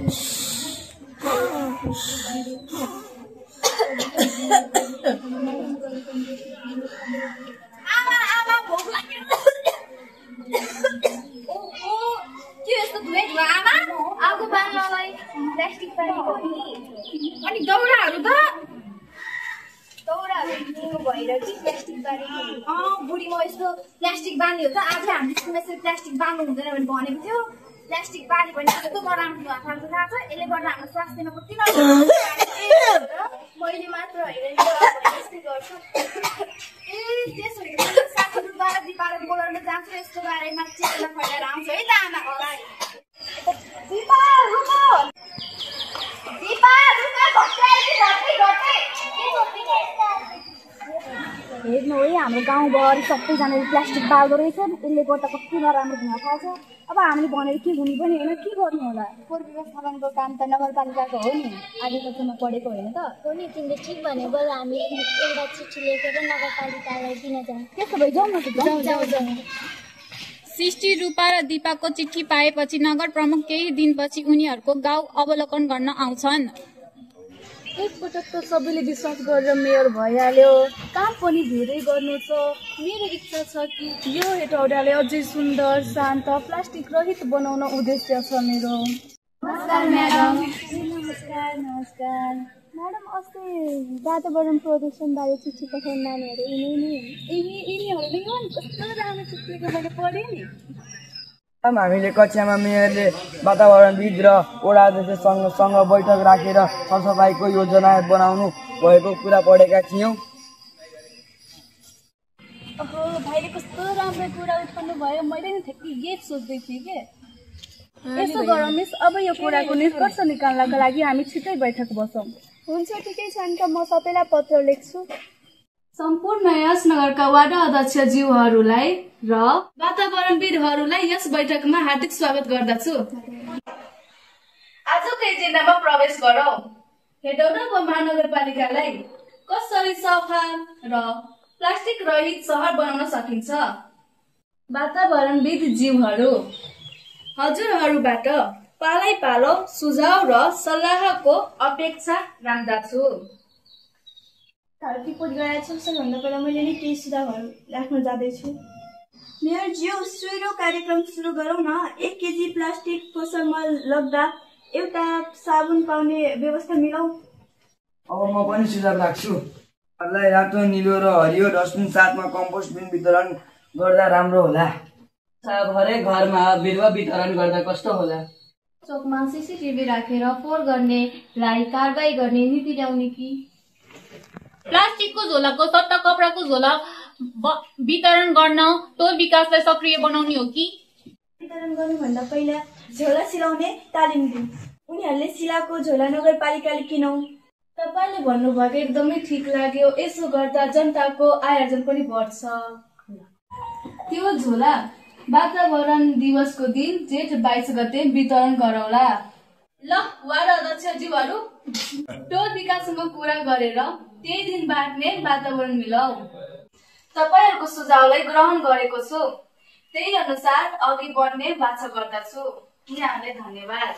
आमा भोक लाग्यो के यस्तो धुए धुवा आमा आगो बाल्नलाई प्लास्टिक पानीको अनि दौराहरू ठिको भएर कि प्लास्टिक बारेको बुढी म यस्तो प्लास्टिक बाल्ने हो त आज हामीले स्कुलमा यसरी प्लास्टिक बाल्नु हुँदैन भने भनेको थियो प्लास्टिक बाल्यो भने कस्तो नराम्रो धुवा फाल्छ थाहा छ यसले गर्दा हाम्रो स्वास्थ्यमा कति नराम्रो मैले मात्र होइन यस्तै गर्छु त्यसो भने साथी रुपाएर दिपाएर बोलाउन जान्छु यस्तो बारेमा चेतना फैलाएर आउँछ है त आमाहरूलाई दिपा रुको दिपा रुका हेर्नु है हाम्रो गाउँभरि सबैजनाले प्लास्टिक बाल्दो रहेछ यसले गर्दा कति नराम्रो धुवा फाल्छ अब हामीले भनेर के हुनु पनि होइन के गर्नु होला फोहोर व्यवस्थापनको काम त नगरपालिकाको हो नि आदिकल्चरमा पढेको होइन त हो नि तिमीले ठिक भन्यो बरु हामी एउटा चिठी लेखेर नगरपालिकालाई दिन जाउँ त्यसो भए जाउँ न त जाउँ सृष्टि रूपा र दिपाको चिठी पाएपछि नगर प्रमुख केही दिनपछि उनीहरूको गाउँ अवलोकन गर्न आउँछन्। एकपटक त सबैले विश्वास गरेर मेयर भइहाल्यो काम पनि धेरै गर्नु छ मेरो इच्छा छ कि यो हेटौडालाई अझै सुन्दर शान्त प्लास्टिक रहित बनाउन उद्देश्य छ मेरो। नमस्कार म्याडम। नमस्कार म्याडम अस्ति वातावरण प्रदूषण बारे चिठी पठाउने नानीहरू यिनीहरूले कस्तो राम्रो चिठी मैले पढेँ नि। हामीले कक्षामा मेयरले वातावरणविद र वडा अध्यक्षसँग बैठक राखेर सरसफाइको योजना बनाउनु भएको कुरा पढेका थियौँ। भाइले कस्तो राम्रो कुरा उठाउनु भयो मैले नि ठ्याक्कै यही सोच्दै थिएँ के यसो गरौँ मिस अब यो कुराको निष्कर्ष निकाल्नका लागि हामी छिट्टै बैठक बसौँ। हुन्छ ठिकै छ नि त म सबैलाई पत्र लेख्छु। सम्पूर्ण यस नगरका वार्ड अध्यक्षज्यूहरूलाई र वातावरणविदहरूलाई यस बैठकमा हार्दिक स्वागत गर्दछु। आजको एजेन्डामा प्रवेश गरौँ। हेटौडाको महानगरपालिकालाई कसरी सफा र प्लास्टिक रहित सहर बनाउन सकिन्छ। वातावरणविद जीवहरू हजुरहरूबाट पालै पालो सुझाव र सल्लाहको अपेक्षा राख्दछु। रिपोर्ट गराएको छु सबभन्दा पहिला मैले नि केही सुझावहरू राख्न जाँदैछु। मेयरज्यू सुरु कार्यक्रम सुरु गरौँ न। 1 केजी प्लास्टिक पसलमा लग्दा एउटा साबुन पाउने व्यवस्था मिलाऊ। अब म पनि सुझाव राख्छु। घरलाई रातो निलो र हरियो डस्टबिन साथमा कम्पोस्ट बिन वितरण गर्दा राम्रो होला। हरेक घरमा बिरुवा वितरण गर्दा कस्तो होला। चोकमा सीसीटीभी राखेर फोहोर गर्नेलाई कारबाही गर्ने नीति ल्याउने कि प्लास्टिकको झोलाको सट्टा कपडाको झोला वितरण गर्न टोल विकासलाई सक्रिय बनाउने हो कि वितरण गर्नुभन्दा पहिला झोला सिलाउने तालिम दिउँ। उनीहरूले सिलाएको झोला नगरपालिकाले किनौँ। तपाईले भन्नुभएको एकदमै ठिक लाग्यो। यसो गर्दा जनताको आय आर्जन पनि बढ्छ। त्यो झोला वातावरण दिवसको दिन जेठ 22 गते वितरण गरौला। ल वार्ड अध्यक्षज्यूहरू टोल विकाससँग कुरा गरेर त्यही दिन बाँड्ने वातावरण मिलाऊ। तपाईहरूको सुझावलाई ग्रहण गरेको छु। त्यही अनुसार अघि बढ्ने बाचा गर्दछु। यहाँलाई धन्यवाद।